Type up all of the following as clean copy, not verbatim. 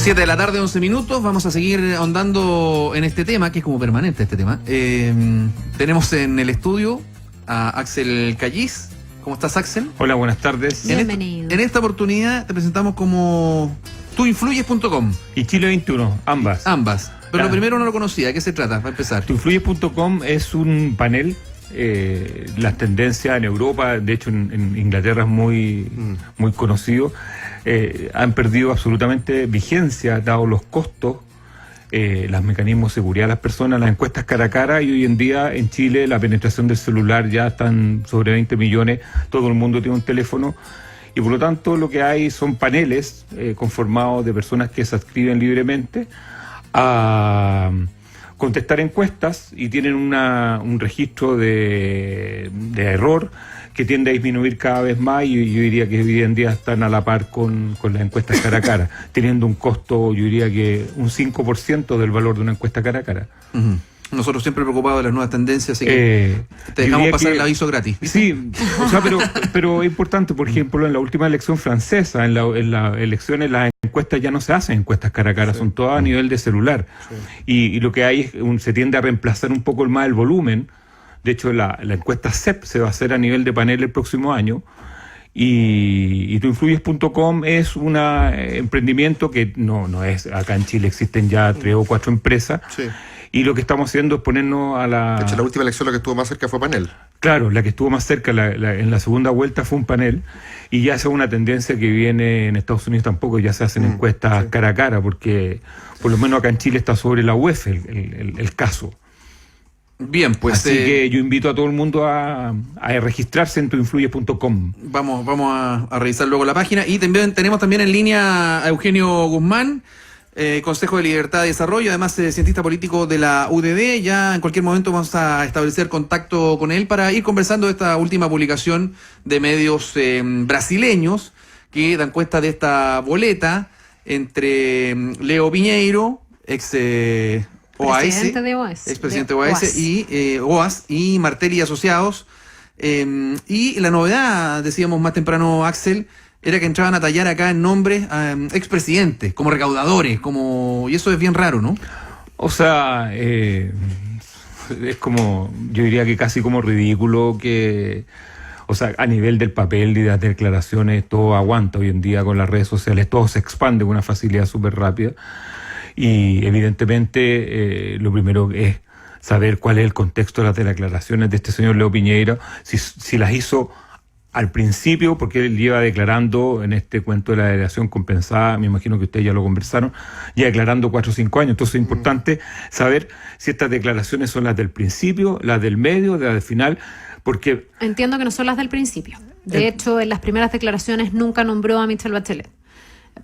7 de la tarde, 11 minutos. Vamos a seguir ahondando en este tema, que es como permanente este tema. Tenemos en el estudio a Axel Callis. ¿Cómo estás, Axel? Hola, buenas tardes. Bienvenido. En esta oportunidad te presentamos como tuinfluyes.com. Y Chile 21, ambas. Ambas. Pero lo primero no lo conocía. ¿De qué se trata? Para empezar. Tuinfluyes.com es un panel. Las tendencias en Europa, de hecho en Inglaterra es muy conocido, han perdido absolutamente vigencia dado los costos, los mecanismos de seguridad de las personas, las encuestas cara a cara, y hoy en día en Chile la penetración del celular ya están sobre 20 millones, todo el mundo tiene un teléfono, y por lo tanto lo que hay son paneles conformados de personas que se adscriben libremente a contestar encuestas y tienen un registro de error que tiende a disminuir cada vez más, y yo diría que hoy en día están a la par con las encuestas cara a cara, teniendo un costo, yo diría que un 5% del valor de una encuesta cara a cara. Uh-huh. Nosotros siempre preocupados de las nuevas tendencias, así que te dejamos pasar el aviso gratis, ¿viste? Sí, o sea, pero es importante, por ejemplo, en la última elección francesa, en las elecciones, las encuestas ya no se hacen encuestas cara a cara, son todas a nivel de celular. Y lo que hay es se tiende a reemplazar un poco más el volumen. De hecho, la encuesta CEP se va a hacer a nivel de panel el próximo año. Y tuinfluyes.com es un emprendimiento que no es, acá en Chile existen ya 3 o 4 empresas. Sí. Y lo que estamos haciendo es ponernos a la... De hecho, la última elección la que estuvo más cerca fue panel. Claro, la que estuvo más cerca en la segunda vuelta fue un panel, y ya es una tendencia que viene en Estados Unidos tampoco, ya se hacen encuestas cara a cara, porque por lo menos acá en Chile está sobre la UEF el caso. Bien, pues... Así que yo invito a todo el mundo a registrarse en tuinfluyes.com. Vamos a revisar luego la página. Y también tenemos también en línea a Eugenio Guzmán, Consejo de Libertad y Desarrollo, además cientista político de la UDD. Ya en cualquier momento vamos a establecer contacto con él para ir conversando de esta última publicación de medios brasileños que dan cuenta de esta boleta entre Leo Piñeiro, Presidente de OAS. expresidente de OAS y OAS y Martel y Asociados. Y la novedad, decíamos más temprano, Axel, era que entraban a tallar acá en nombres expresidentes, como recaudadores, y eso es bien raro, ¿no? O sea, es como, yo diría que casi como ridículo que, o sea, a nivel del papel y de las declaraciones, todo aguanta hoy en día con las redes sociales, todo se expande con una facilidad súper rápida, y evidentemente lo primero es saber cuál es el contexto de las declaraciones de este señor Leo Piñeiro, si las hizo al principio, porque él lleva declarando en este cuento de la delegación compensada, me imagino que ustedes ya lo conversaron, ya declarando 4 o 5 años. Entonces es importante saber si estas declaraciones son las del principio, las del medio, las del final, porque... Entiendo que no son las del principio. De hecho, en las primeras declaraciones nunca nombró a Michelle Bachelet.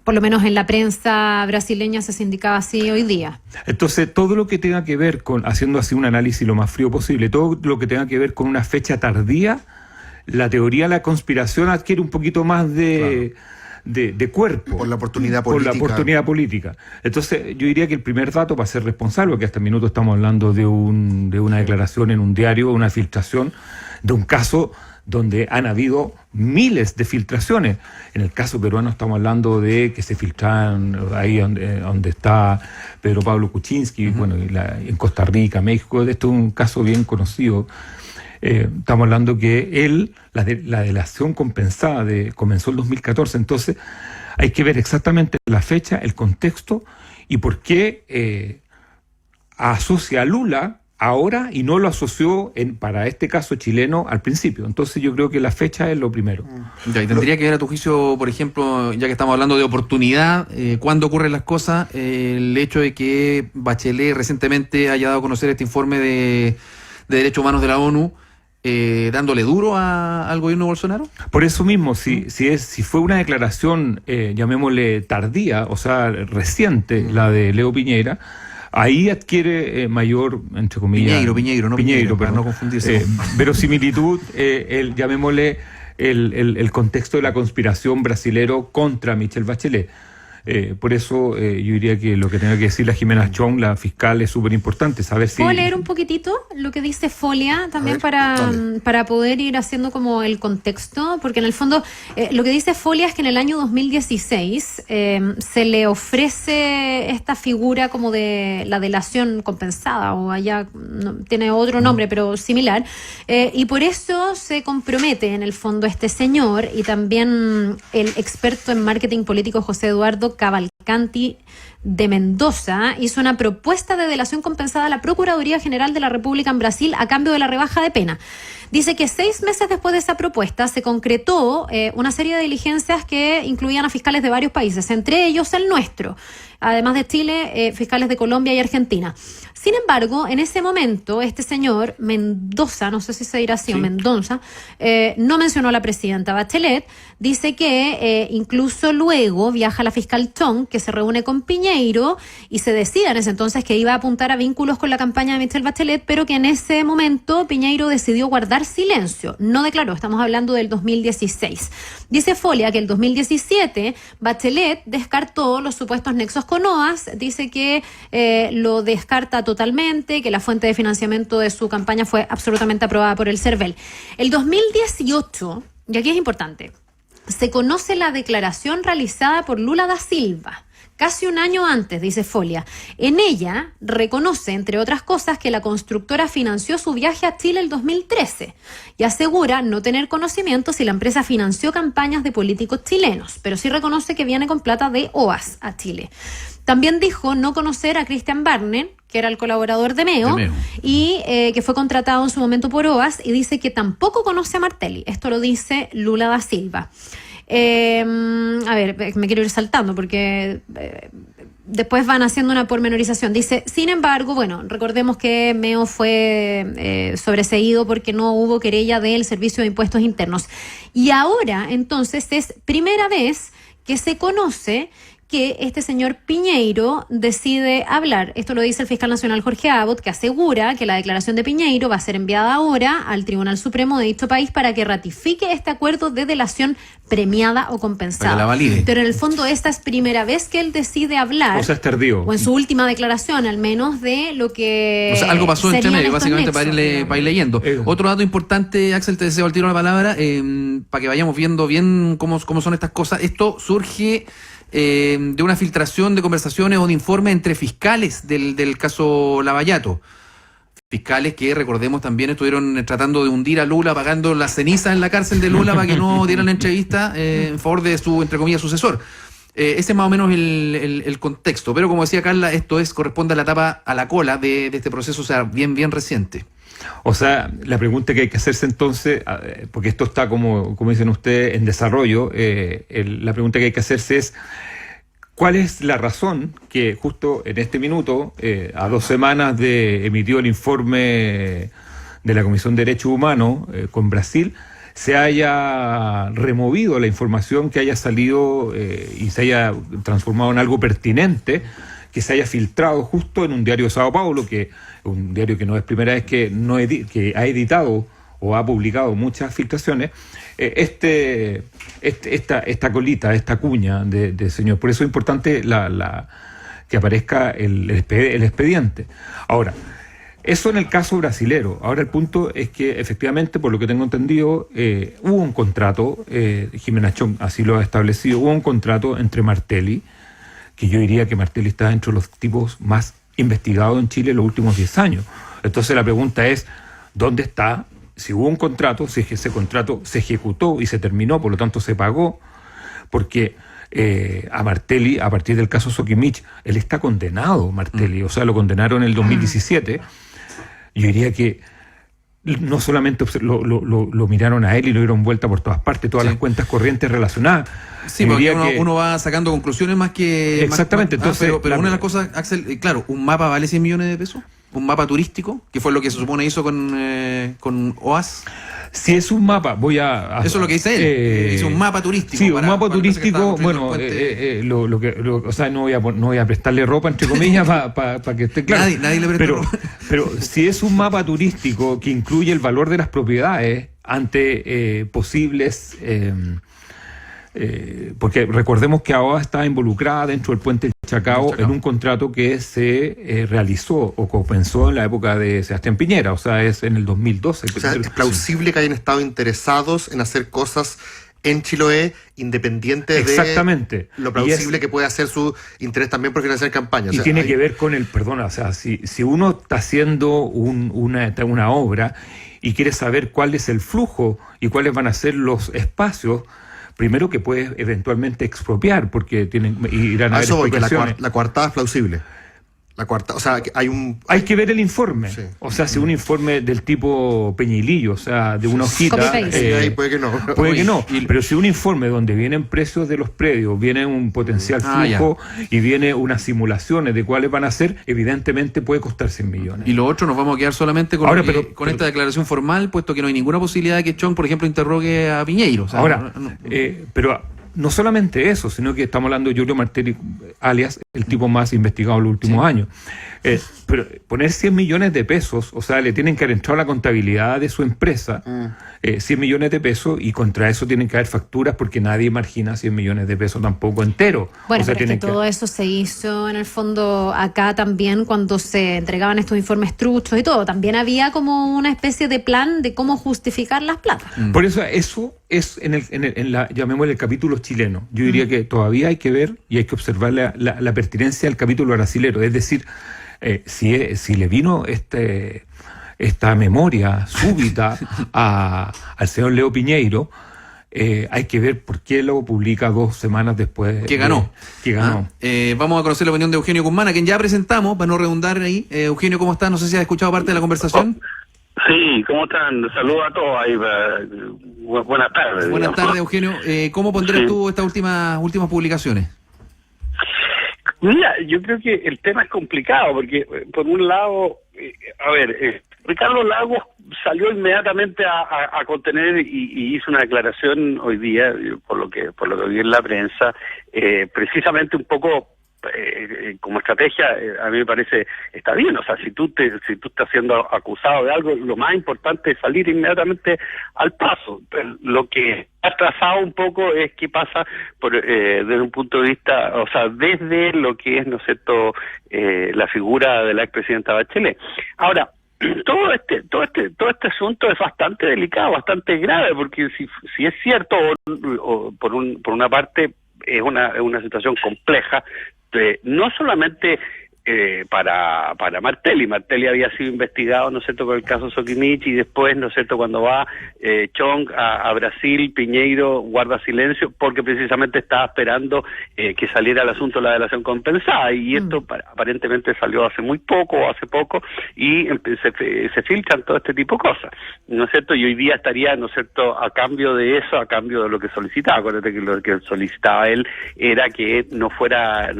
Por lo menos en la prensa brasileña se indicaba así hoy día. Entonces, todo lo que tenga que ver con, haciendo así un análisis lo más frío posible, todo lo que tenga que ver con una fecha tardía, la teoría de la conspiración adquiere un poquito más de cuerpo. Por la oportunidad política. Por la oportunidad política. Entonces, yo diría que el primer dato para ser responsable, porque hasta el minuto estamos hablando de una declaración en un diario, una filtración, de un caso donde han habido miles de filtraciones. En el caso peruano estamos hablando de que se filtran ahí donde está Pedro Pablo Kuczynski, bueno, en Costa Rica, México. Esto es un caso bien conocido. Estamos hablando que la delación compensada comenzó el 2014, entonces hay que ver exactamente la fecha, el contexto y por qué asocia a Lula ahora y no lo asoció para este caso chileno al principio. Entonces yo creo que la fecha es lo primero. Ya, y tendría que ver a tu juicio, por ejemplo, ya que estamos hablando de oportunidad, cuándo ocurren las cosas, el hecho de que Bachelet recientemente haya dado a conocer este informe de derechos humanos de la ONU, dándole duro al gobierno de Bolsonaro. Por eso mismo, si fue una declaración, llamémosle tardía, o sea, reciente, la de Leo Piñera, ahí adquiere mayor, entre comillas... Piñeiro, para no confundirse. Verosimilitud, llamémosle el contexto de la conspiración brasilero contra Michelle Bachelet. Por eso yo diría que lo que tenga que decir la Jimena Chong, la fiscal, es súper importante, saber si... ¿Puedo leer un poquitito lo que dice Folia también para poder ir haciendo como el contexto? Porque en el fondo lo que dice Folia es que en el año 2016 se le ofrece esta figura como de la delación compensada, o allá tiene otro nombre pero similar, y por eso se compromete en el fondo este señor y también el experto en marketing político José Eduardo Cavalcanti de Mendoza hizo una propuesta de delación compensada a la Procuraduría General de la República en Brasil a cambio de la rebaja de pena. Dice que 6 meses después de esa propuesta se concretó una serie de diligencias que incluían a fiscales de varios países, entre ellos el nuestro, además de Chile, fiscales de Colombia y Argentina. Sin embargo, en ese momento, este señor Mendoza, no sé si se dirá así, o Mendoza, no mencionó a la presidenta Bachelet. Dice que incluso luego viaja la fiscal Chong, que se reúne con Piñeiro, y se decía en ese entonces que iba a apuntar a vínculos con la campaña de Michelle Bachelet, pero que en ese momento Piñeiro decidió guardar silencio. No declaró, estamos hablando del 2016. Dice Folia que el 2017 Bachelet descartó los supuestos nexos con OAS, dice que lo descarta totalmente, que la fuente de financiamiento de su campaña fue absolutamente aprobada por el CERVEL. El 2018, y aquí es importante, se conoce la declaración realizada por Lula da Silva, casi un año antes, dice Folia. En ella reconoce, entre otras cosas, que la constructora financió su viaje a Chile el 2013 y asegura no tener conocimiento si la empresa financió campañas de políticos chilenos, pero sí reconoce que viene con plata de OAS a Chile. También dijo no conocer a Christian Barnett, que era el colaborador de Meo. Y que fue contratado en su momento por OAS, y dice que tampoco conoce a Martelli. Esto lo dice Lula da Silva. A ver, me quiero ir saltando porque después van haciendo una pormenorización. Dice, sin embargo, bueno, recordemos que Meo fue sobreseído porque no hubo querella del Servicio de Impuestos Internos. Y ahora, entonces, es primera vez que se conoce que este señor Piñeiro decide hablar. Esto lo dice el fiscal nacional Jorge Abbott, que asegura que la declaración de Piñeiro va a ser enviada ahora al Tribunal Supremo de dicho país para que ratifique este acuerdo de delación premiada o compensada. Para que la valide. Pero en el fondo esta es primera vez que él decide hablar, O sea, es tardío. o en su última declaración al menos, de lo que O sea, algo pasó entre serían medio, estos básicamente, nexos, para ir leyendo. Otro dato importante, Axel, te deseo al tiro la palabra, para que vayamos viendo bien cómo son estas cosas. Esto surge de una filtración de conversaciones o de informes entre fiscales del caso Lavallato. Fiscales que, recordemos, también estuvieron tratando de hundir a Lula, pagando las cenizas en la cárcel de Lula para que no dieran la entrevista en favor de su, entre comillas, sucesor. Ese es más o menos el contexto. Pero como decía Carla, esto corresponde a la etapa, a la cola de este proceso, o sea, bien reciente. O sea, la pregunta que hay que hacerse entonces, porque esto está, como dicen ustedes, en desarrollo, la pregunta que hay que hacerse es, ¿cuál es la razón que justo en este minuto, a 2 semanas de emitió el informe de la Comisión de Derechos Humanos con Brasil, se haya removido la información que haya salido y se haya transformado en algo pertinente, que se haya filtrado justo en un diario de Sao Paulo, que un diario que no es primera vez que ha editado o ha publicado muchas filtraciones, esta colita, esta cuña de señor. Por eso es importante que aparezca el expediente. Ahora, eso en el caso brasilero. Ahora el punto es que efectivamente, por lo que tengo entendido, hubo un contrato, Jimena Chong así lo ha establecido, hubo un contrato entre Martelli, que yo diría que Martelli está dentro de los tipos más investigados en Chile en los últimos 10 años. Entonces la pregunta es, ¿dónde está? Si hubo un contrato, si ese contrato se ejecutó y se terminó, por lo tanto se pagó, porque a Martelli, a partir del caso Soquimich, él está condenado, Martelli, o sea, lo condenaron en el 2017. Yo diría que no solamente lo miraron a él y lo dieron vuelta por todas partes, todas las cuentas corrientes relacionadas. Sí, porque uno va sacando conclusiones más que... Exactamente, entonces... Pero una de las cosas, Axel, claro, un mapa vale 100 millones de pesos, un mapa turístico, que fue lo que se supone hizo con OAS. Si es un mapa, eso es lo que dice él. Hizo un mapa turístico. Sí, un mapa turístico, bueno, o sea, no voy a prestarle ropa, entre comillas, para que esté claro. Nadie le presta ropa. Pero si es un mapa turístico que incluye el valor de las propiedades ante posibles porque recordemos que AOA está involucrada dentro del puente del Chacao en un contrato que se realizó o comenzó en la época de Sebastián Piñera, o sea, es en el 2012. O sea, es plausible que hayan estado interesados en hacer cosas en Chiloé, independiente de lo plausible que puede hacer su interés también por financiar campañas. Y tiene que ver con o sea, si uno está haciendo una obra y quiere saber cuál es el flujo y cuáles van a ser los espacios, primero que puede eventualmente expropiar, porque irán a haber expropiaciones. La coartada es plausible. O sea, hay que ver el informe. Sí. O sea, si un informe del tipo Peñilillo, o sea, de una hojita, puede que no. Puede que no. Pero si un informe donde vienen precios de los predios, viene un potencial flujo y viene unas simulaciones de cuáles van a ser, evidentemente puede costar 100 millones. Y lo otro, nos vamos a quedar solamente con, esta declaración formal, puesto que no hay ninguna posibilidad de que Chong, por ejemplo, interrogue a Piñeiro. O sea, pero no solamente eso, sino que estamos hablando de Giulio Martelli, alias el tipo más investigado en los últimos años. Pero poner 100 millones de pesos, o sea, le tienen que haber entrado a la contabilidad de su empresa 100 millones de pesos, y contra eso tienen que haber facturas, porque nadie margina 100 millones de pesos tampoco entero. Bueno, o sea, pero es que todo eso se hizo en el fondo acá también cuando se entregaban estos informes truchos y todo. También había como una especie de plan de cómo justificar las platas. Por eso es en la, llamémosle, el capítulo chileno. Yo diría que todavía hay que ver y hay que observar la pertinencia del capítulo brasilero. Es decir, si le vino esta memoria súbita al señor Leo Piñeiro, hay que ver por qué lo publica 2 semanas después que ganó. Vamos a conocer la opinión de Eugenio Guzmán, a quien ya presentamos, para no redundar ahí. Eugenio, ¿cómo estás? No sé si has escuchado parte de la conversación. Sí, ¿cómo están? Saludos a todos ahí. Buenas tardes. Buenas tardes, Eugenio. ¿Cómo pondrás tú estas últimas publicaciones? Mira, yo creo que el tema es complicado, porque por un lado, Ricardo Lagos salió inmediatamente a contener y hizo una declaración hoy día, por lo que vi en la prensa, precisamente un poco como estrategia. A mí me parece está bien. O sea, si tú estás siendo acusado de algo, lo más importante es salir inmediatamente al paso. Lo que ha trazado un poco es qué pasa desde un punto de vista, o sea, desde lo que es, ¿no es cierto?, la figura de la expresidenta Bachelet. Ahora, todo este asunto es bastante delicado, bastante grave, porque si es cierto, o por una parte es una situación compleja, no solamente para Martelli. Martelli había sido investigado, ¿no es cierto?, con el caso Sokimich, y después, ¿no es cierto?, cuando va Chong a Brasil, Piñeiro guarda silencio porque precisamente estaba esperando que saliera el asunto de la delación compensada, y esto aparentemente salió hace poco, y se filtran todo este tipo de cosas, ¿no es cierto? Y hoy día estaría, ¿no es cierto?, a cambio de eso, a cambio de lo que solicitaba. Acuérdate que lo que solicitaba él era que no fuera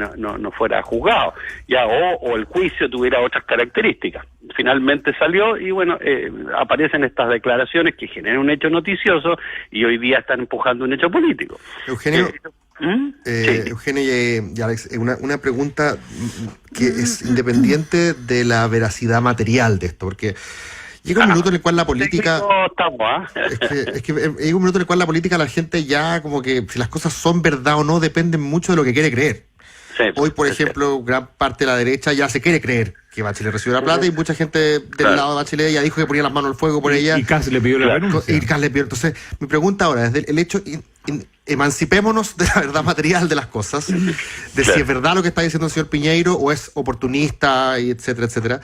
juzgado, ya, o el juicio tuviera otras características. Finalmente salió y bueno, aparecen estas declaraciones que generan un hecho noticioso y hoy día están empujando un hecho político. Eugenio, sí. Eugenio y Alex, una pregunta que es independiente de la veracidad material de esto, porque llega un minuto en el cual la política llega un minuto en el cual la política, la gente ya como que si las cosas son verdad o no dependen mucho de lo que quiere creer. Sí, hoy, por ejemplo, gran parte de la derecha ya se quiere creer que Bachelet recibió la plata, y mucha gente del lado de Bachelet ya dijo que ponía las manos al fuego por ella. Y Kass le pidió la renuncia. Y Kass le pidió. Entonces, mi pregunta ahora es el hecho, emancipémonos de la verdad material de las cosas, de si es verdad lo que está diciendo el señor Piñeiro o es oportunista, y etcétera, etcétera.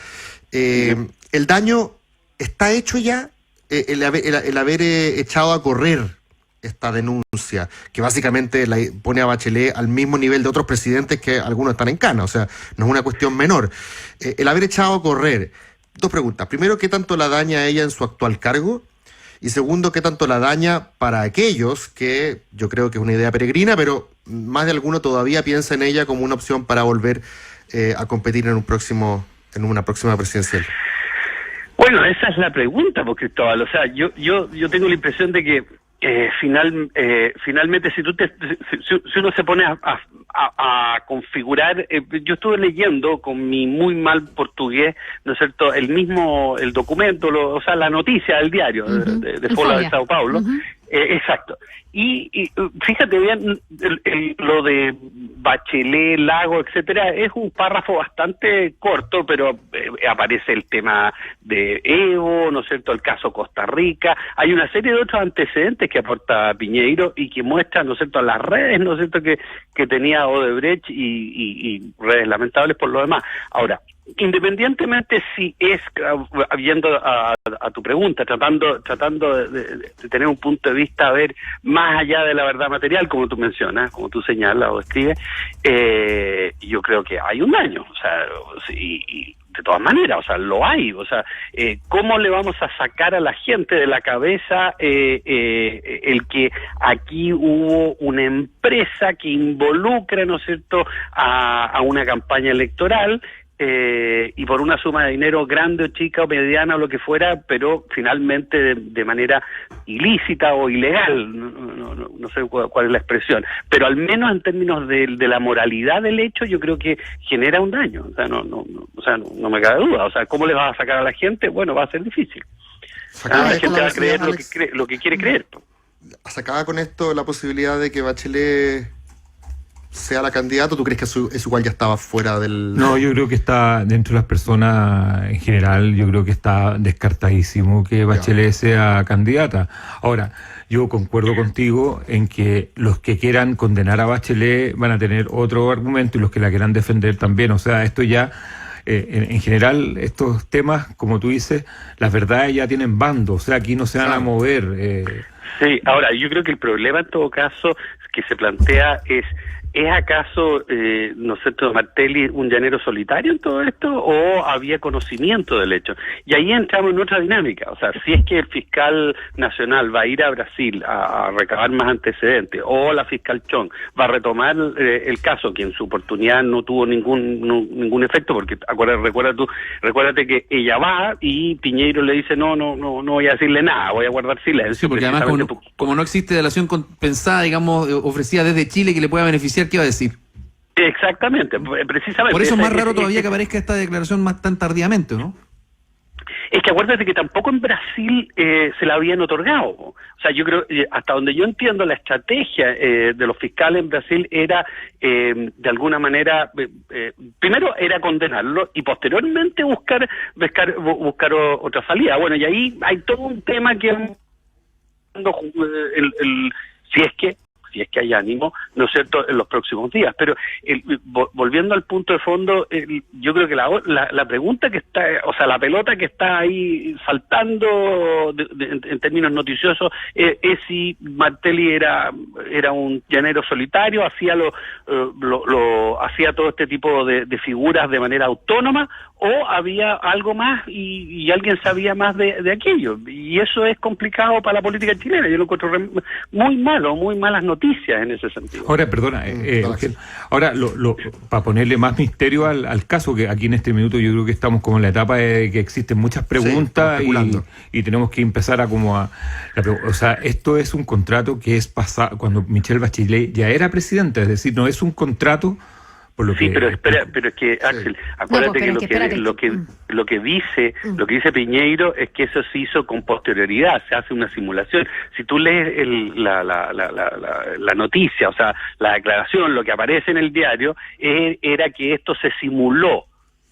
El daño está hecho ya, el haber echado a correr esta denuncia, que básicamente pone a Bachelet al mismo nivel de otros presidentes que algunos están en cana, o sea, no es una cuestión menor. El haber echado a correr, 2 preguntas. Primero, ¿qué tanto la daña a ella en su actual cargo? Y segundo, ¿qué tanto la daña para aquellos que, yo creo que es una idea peregrina, pero más de alguno todavía piensa en ella como una opción para volver a competir en una próxima presidencial? Bueno, esa es la pregunta, pues, Cristóbal. O sea, yo tengo la impresión de que finalmente si uno se pone a configurar, yo estuve leyendo con mi muy mal portugués, ¿no es cierto?, el documento, o sea, la noticia del diario de Folha de Sao Paulo, Exacto. Y fíjate bien, lo de Bachelet, Lago, etcétera, es un párrafo bastante corto, pero aparece el tema de Evo, ¿no es cierto?, el caso Costa Rica. Hay una serie de otros antecedentes que aporta Piñeiro y que muestran, ¿no es cierto?, las redes, ¿no es cierto?, que tenía Odebrecht y redes lamentables por lo demás. Ahora, independientemente si es, viendo a tu pregunta, tratando de tener un punto de vista, a ver, más allá de la verdad material, como tú mencionas, como tú señalas o escribes, yo creo que hay un daño, o sea, y de todas maneras, o sea, lo hay, o sea, ¿cómo le vamos a sacar a la gente de la cabeza el que aquí hubo una empresa que involucra, ¿no es cierto?, a una campaña electoral, y por una suma de dinero grande o chica o mediana o lo que fuera, pero finalmente de manera ilícita o ilegal, no sé cuál es la expresión, pero al menos en términos de la moralidad del hecho, yo creo que genera un daño, o sea, no me cabe duda, o sea, ¿cómo le vas a sacar a la gente? Bueno, va a ser difícil. La gente va a creer lo que quiere creer. ¿Sacaba con esto la posibilidad de que Bachelet sea la candidata? ¿Tú crees que eso igual ya estaba fuera del...? No, yo creo que está dentro de las personas en general, yo creo que está descartadísimo que Bachelet sea candidata. Ahora, yo concuerdo contigo en que los que quieran condenar a Bachelet van a tener otro argumento y los que la quieran defender también. O sea, esto ya, en general, estos temas, como tú dices, las verdades ya tienen bando. O sea, aquí no se van a mover. Sí, ahora, yo creo que el problema en todo caso que se plantea ¿es acaso, no sé, Martelli un llanero solitario en todo esto o había conocimiento del hecho? Y ahí entramos en otra dinámica, o sea, si es que el fiscal nacional va a ir a Brasil a recabar más antecedentes o la fiscal Chong va a retomar el caso, que en su oportunidad no tuvo ningún efecto, porque recuérdate que ella va y Piñeiro le dice no voy a decirle nada, voy a guardar silencio. Sí, porque además como no existe delación compensada, digamos, ofrecida desde Chile que le pueda beneficiar, ¿qué va a decir? Exactamente, precisamente. Por eso es más raro todavía que aparezca esta declaración más tan tardíamente, ¿no? Es que acuérdate que tampoco en Brasil se la habían otorgado. O sea, yo creo, hasta donde yo entiendo, la estrategia de los fiscales en Brasil era, de alguna manera, primero era condenarlo y posteriormente buscar otra salida. Bueno, y ahí hay todo un tema que si es que hay ánimo, ¿no es cierto?, en los próximos días. Pero volviendo al punto de fondo, yo creo que la pregunta que está, o sea, la pelota que está ahí saltando en términos noticiosos es si Martelli era un llanero solitario, hacía hacía todo este tipo de figuras de manera autónoma, o había algo más y alguien sabía más de aquello. Y eso es complicado para la política chilena. Yo lo encuentro muy malas noticias en ese sentido. Ahora, perdona, ahora para ponerle más misterio al caso, que aquí en este minuto yo creo que estamos como en la etapa de que existen muchas preguntas y tenemos que empezar o sea, esto es un contrato que es pasado cuando Michelle Bachelet ya era presidenta, es decir, no es un contrato por lo sí, que... pero es que, Axel, acuérdate lo que dice Piñeiro es que eso se hizo con posterioridad, se hace una simulación. Si tú lees la noticia, o sea, la declaración, lo que aparece en el diario, era que esto se simuló.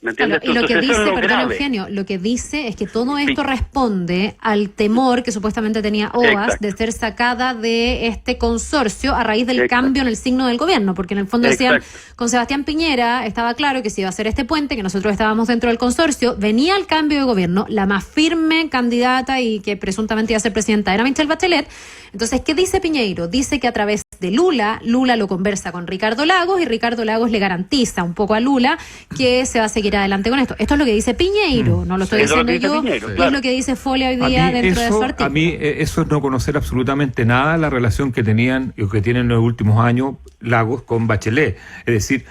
¿Me entiendes? Claro, y lo que dice, perdón Eugenio, lo que dice es que todo esto responde al temor que supuestamente tenía OAS de ser sacada de este consorcio a raíz del cambio en el signo del gobierno, porque en el fondo decían, con Sebastián Piñera estaba claro que se iba a hacer este puente, que nosotros estábamos dentro del consorcio, venía el cambio de gobierno, la más firme candidata y que presuntamente iba a ser presidenta era Michelle Bachelet. Entonces, ¿qué dice Piñeiro? Dice que a través de Lula lo conversa con Ricardo Lagos y Ricardo Lagos le garantiza un poco a Lula que se va a seguir adelante con esto. Esto es lo que dice Piñeiro, no lo estoy diciendo yo, es lo que dice Folia hoy día dentro de su artículo. A mí eso es no conocer absolutamente nada la relación que tenían y que tienen en los últimos años Lagos con Bachelet. Es decir,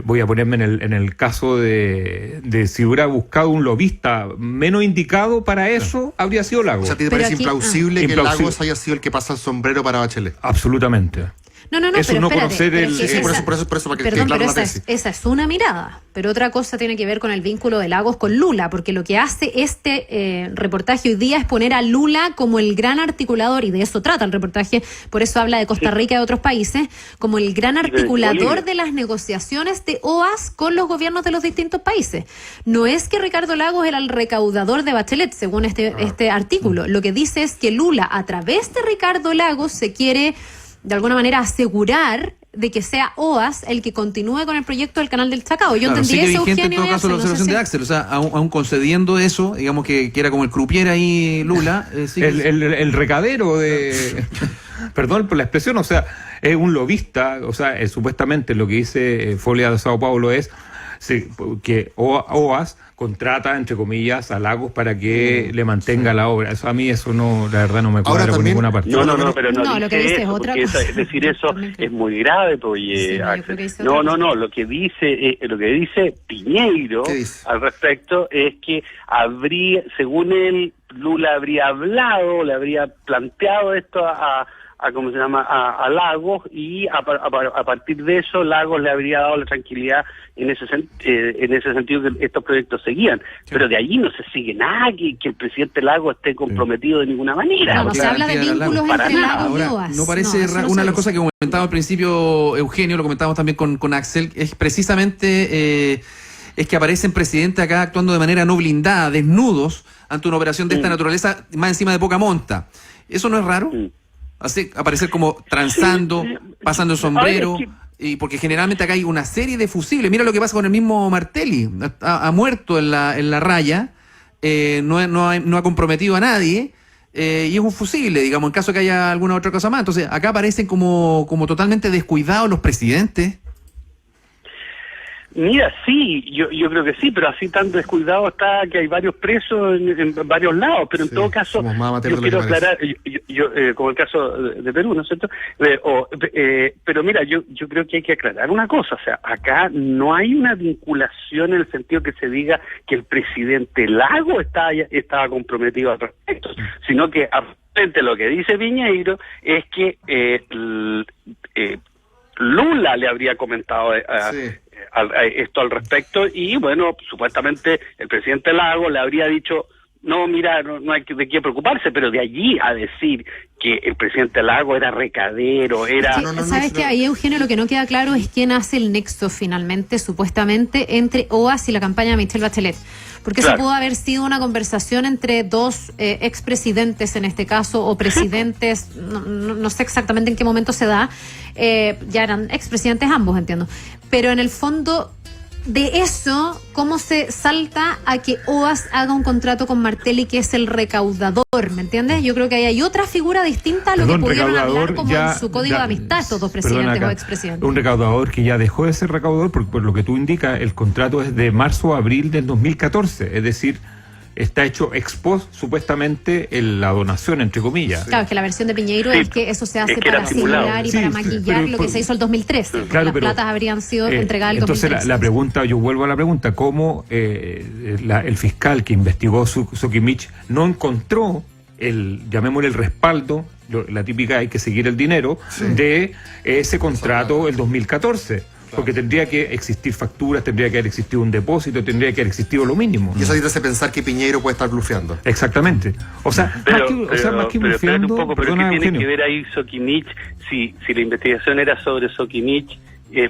voy a ponerme en el caso de si hubiera buscado un lobista menos indicado para eso, habría sido Lagos. O sea, ¿te parece implausible que Lagos haya sido el que pasa el sombrero para Bachelet? Absolutamente. No, Eso pero no espérate, conocer pero el- es que Sí, esa- por eso, para que perdón, quede claro pero la esa tesis. esa es una mirada, pero otra cosa tiene que ver con el vínculo de Lagos con Lula, porque lo que hace este reportaje hoy día es poner a Lula como el gran articulador, y de eso trata el reportaje, por eso habla de Costa Rica y de otros países, como el gran articulador Bolivia. de las negociaciones de OAS con los gobiernos de los distintos países. No es que Ricardo Lagos era el recaudador de Bachelet, según este artículo. Lo que dice es que Lula, a través de Ricardo Lagos, se quiere de alguna manera asegurar de que sea OAS el que continúe con el proyecto del Canal del Chacao. Yo Claro, entendí sigue eso, vigente en Eugenio. todo caso la no sé observación si- de Axel, o sea, aún concediendo eso, digamos que era como el croupier ahí Lula, sigue- el recadero de... Perdón por la expresión, o sea, es un lobista, o sea, supuestamente lo que dice Folia de Sao Paulo es que OAS contrata, entre comillas, a Lagos para que le mantenga la obra. Eso a mí eso no, la verdad no me cuadra por también- ninguna parte. No, pero no, lo que dice es eso, otra porque cosa. decir eso También creo. es muy grave, pues, oye, Sí, no, yo Axel. creo que dice No, otra cosa. lo que dice Piñeiro ¿Qué dice? al respecto es que según él, Lula habría hablado, le habría planteado esto a ¿cómo se llama? A Lagos, y a partir de eso Lagos le habría dado la tranquilidad en ese sentido que estos proyectos seguían. Pero de allí no se sigue nada que el presidente Lagos esté comprometido de ninguna manera. No, O se sea, habla de Garantía de vínculos Lagos. entre Para nada. Lagos y Ahora, OAS. no parece eso no una de las se cosas que dice. comentaba al principio Eugenio, lo comentábamos también con Axel, es precisamente es que aparecen presidentes acá actuando de manera no blindada, desnudos, ante una operación de esta naturaleza, más encima de poca monta. ¿Eso no es raro? Hace aparecer como transando, Sí. pasando el sombrero, Ahora es y porque generalmente acá hay una serie de fusibles. Mira lo que pasa con el mismo Martelli, ha muerto en la raya, no ha comprometido a nadie, y es un fusible, digamos, en caso que haya alguna otra cosa más. Entonces, acá aparecen como totalmente descuidados los presidentes. Mira, sí, yo creo que sí, pero así tan descuidado está que hay varios presos en varios lados, pero en Sí, todo caso, somos más amateurs yo de lo quiero que parece. aclarar, como el caso de Perú, ¿no es cierto? Pero mira, yo creo que hay que aclarar una cosa, o sea, acá no hay una vinculación en el sentido que se diga que el presidente Lago estaba comprometido al respecto, sino que aparentemente lo que dice Piñeiro es que Lula le habría comentado Sí. esto al respecto, y bueno, supuestamente el presidente Lago le habría dicho, no, mira, no hay de qué preocuparse, pero de allí a decir que el presidente Lago era recadero, era... Sí, ¿sabes qué? Ahí, Eugenio, lo que no queda claro es quién hace el nexo finalmente, supuestamente, entre OAS y la campaña de Michelle Bachelet. Porque Claro. eso pudo haber sido una conversación entre dos expresidentes en este caso, o presidentes, no sé exactamente en qué momento se da, ya eran expresidentes ambos, entiendo. Pero en el fondo, de eso, ¿cómo se salta a que OAS haga un contrato con Martelli, que es el recaudador? ¿Me entiendes? Yo creo que ahí hay otra figura distinta a lo Perdón, que pudieron hablar recaudador como ya- en su código ya- de amistad estos dos perdón, presidentes acá, o expresidentes. un recaudador que ya dejó de ser recaudador, porque por lo que tú indicas, el contrato es de marzo a abril del 2014, es decir, está hecho ex post, supuestamente, la donación, entre comillas. Claro, es que la versión de Piñeiro Sí, es que eso se hace es que era para simulado. simular y Sí, para sí, maquillar pero lo que se hizo el 2013. porque Claro, las pero, platas habrían sido entregadas el entonces 2013. la pregunta, yo vuelvo a la pregunta, ¿cómo el fiscal que investigó Sokimich no encontró llamémosle el respaldo, la típica hay que seguir el dinero, de ese contrato el 2014? Porque tendría que existir facturas, tendría que haber existido un depósito, tendría que haber existido lo mínimo. Y eso te hace pensar que Piñeiro puede estar blufeando. Exactamente. O sea, más que espérate blufeando, un poco, pero perdona, ¿qué tiene Eugenio. que ver ahí Sokimich? Si la investigación era sobre Sokimich,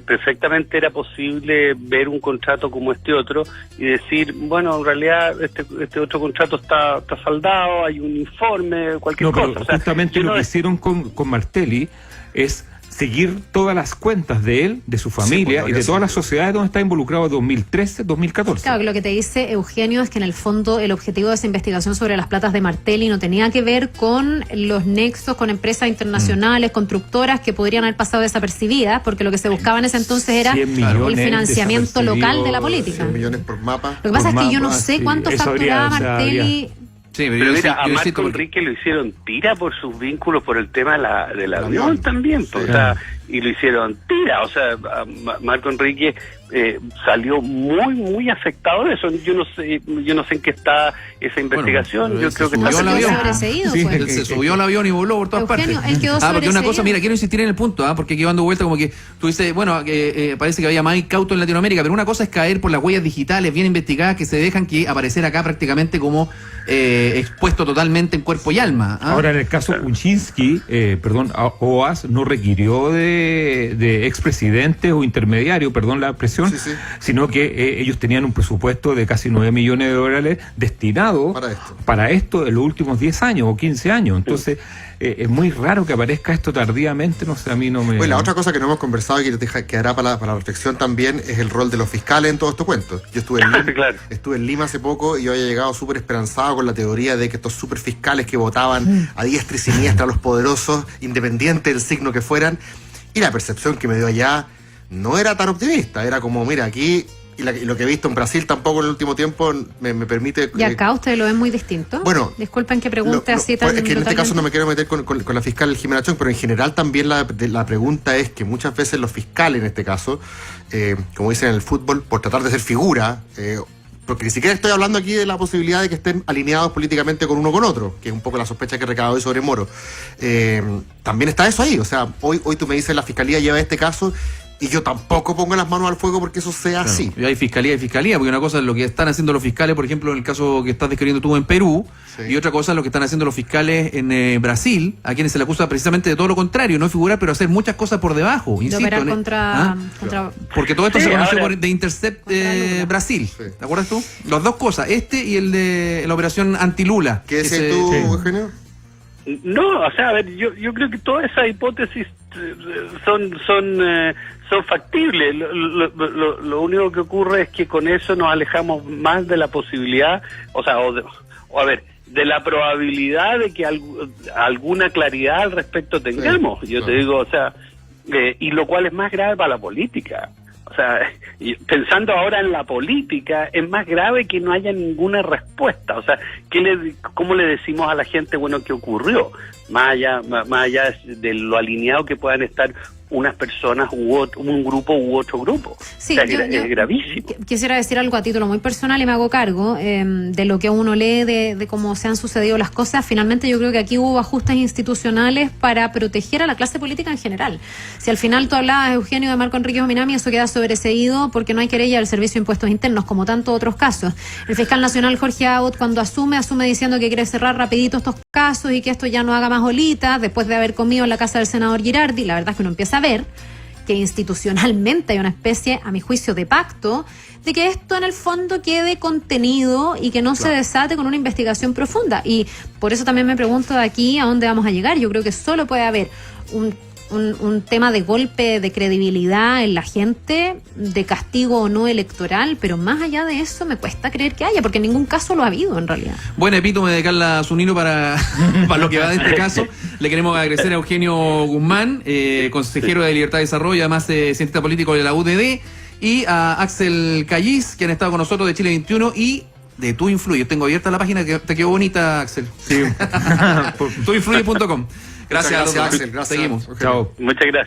perfectamente era posible ver un contrato como este otro y decir, bueno, en realidad este otro contrato está saldado, hay un informe, cualquier No, pero cosa. O sea, justamente yo lo no que es- hicieron con Martelli es seguir todas las cuentas de él, de su familia pues, y de habría todas las sido. sociedades donde está involucrado 2013, 2014. Claro, que lo que te dice Eugenio es que en el fondo el objetivo de esa investigación sobre las platas de Martelli no tenía que ver con los nexos con empresas internacionales, constructoras que podrían haber pasado desapercibidas, porque lo que se buscaba en ese entonces era 100 millones el financiamiento local de la política. 100 millones por mapa. Lo que pasa Por es que yo no mapa, sé sí. cuánto Eso facturaba habría- o sea, Martelli. Sí, Pero yo mira, a insisto Marco porque- Enrique lo hicieron tira por sus vínculos por el tema del avión avión. también. Pues, Sí. o sea, y lo hicieron tira. O sea, Marco Enrique salió muy afectado de eso. Yo no sé en qué está esa investigación. Bueno, yo creo que subió está al avión. Sobreseído, Sí, fue. él se subió al avión y voló por todas Eugenio, partes. él quedó Porque una sobreseído. cosa, mira, quiero insistir en el punto, porque aquí dando vuelta como que tú dices, bueno, parece que había más incauto en Latinoamérica, pero una cosa es caer por las huellas digitales bien investigadas que se dejan que aparecer acá prácticamente como expuesto totalmente en cuerpo y alma. Ahora, en el caso Kuczynski, OAS no requirió de expresidentes o intermediarios, perdón la expresión, sino que ellos tenían un presupuesto de casi 9 millones de dólares destinado para esto en los últimos 10 años o 15 años. Entonces, es muy raro que aparezca esto tardíamente, no sé, a mí no me... Bueno, la otra cosa que no hemos conversado y que quedará para la reflexión también es el rol de los fiscales en todo estos cuentos. Yo estuve en Lima, estuve en Lima hace poco y yo había llegado súper esperanzado con la teoría de que estos super fiscales que votaban a diestra y siniestra a los poderosos, independiente del signo que fueran, y la percepción que me dio allá no era tan optimista, era como, mira, aquí... Y lo que he visto en Brasil tampoco en el último tiempo me permite... ¿Y acá ustedes lo ven muy distinto? Bueno... Disculpen que pregunte así tan... Es que en este caso no me quiero meter con la fiscal Jimena Chong, pero en general también la pregunta es que muchas veces los fiscales en este caso, como dicen en el fútbol, por tratar de ser figura... porque ni siquiera estoy hablando aquí de la posibilidad de que estén alineados políticamente con uno o con otro, que es un poco la sospecha que recaba hoy sobre Moro. También está eso ahí, o sea, hoy tú me dices la fiscalía lleva este caso y yo tampoco pongo las manos al fuego porque eso sea así. Y hay fiscalía, porque una cosa es lo que están haciendo los fiscales, por ejemplo, en el caso que estás describiendo tú en Perú, y otra cosa es lo que están haciendo los fiscales en Brasil, a quienes se le acusa precisamente de todo lo contrario, no figurar, pero hacer muchas cosas por debajo, insisto. De operar contra... Porque todo esto se conoce por The Intercept Brasil, Sí. ¿te acuerdas tú? Las dos cosas, y el de la operación anti-Lula. ¿Qué dices tú, Eugenio? No, o sea, a ver, yo creo que todas esas hipótesis son factibles. Lo único que ocurre es que con eso nos alejamos más de la posibilidad, de la probabilidad de que alguna claridad al respecto tengamos. Yo te digo, o sea, y lo cual es más grave para la política. O sea, pensando ahora en la política, es más grave que no haya ninguna respuesta. O sea, ¿cómo le decimos a la gente, bueno, qué ocurrió? Más allá de lo alineado que puedan estar unas personas un grupo u otro grupo. Sí, o sea, es gravísimo. Quisiera decir algo a título muy personal y me hago cargo de lo que uno lee de cómo se han sucedido las cosas. Finalmente yo creo que aquí hubo ajustes institucionales para proteger a la clase política en general. Si al final tú hablabas, Eugenio, de Marco Enrique Minami, eso queda sobreseído porque no hay querella del Servicio de Impuestos Internos, como tantos otros casos. El fiscal nacional Jorge Abbott, cuando asume diciendo que quiere cerrar rapidito estos casos y que esto ya no haga más olitas, después de haber comido en la casa del senador Girardi. La verdad es que uno empieza a ver que institucionalmente hay una especie, a mi juicio, de pacto de que esto en el fondo quede contenido y que no se desate con una investigación profunda. Y por eso también me pregunto de aquí a dónde vamos a llegar. Yo creo que solo puede haber un tema de golpe de credibilidad en la gente, de castigo o no electoral, pero más allá de eso me cuesta creer que haya, porque en ningún caso lo ha habido en realidad. Buen epítome de Carla Zunino para lo que va de este caso. Le queremos agradecer a Eugenio Guzmán, consejero de Libertad y Desarrollo, además cientista político de la UDD, y a Axel Callis, que han estado con nosotros de Chile 21 y de Tú Influye. Tengo abierta la página, que te quedó bonita, Axel. Sí. Tuinfluye.com. Gracias, Muchas gracias, Axel. Gracias. Seguimos. Chao. Muchas gracias.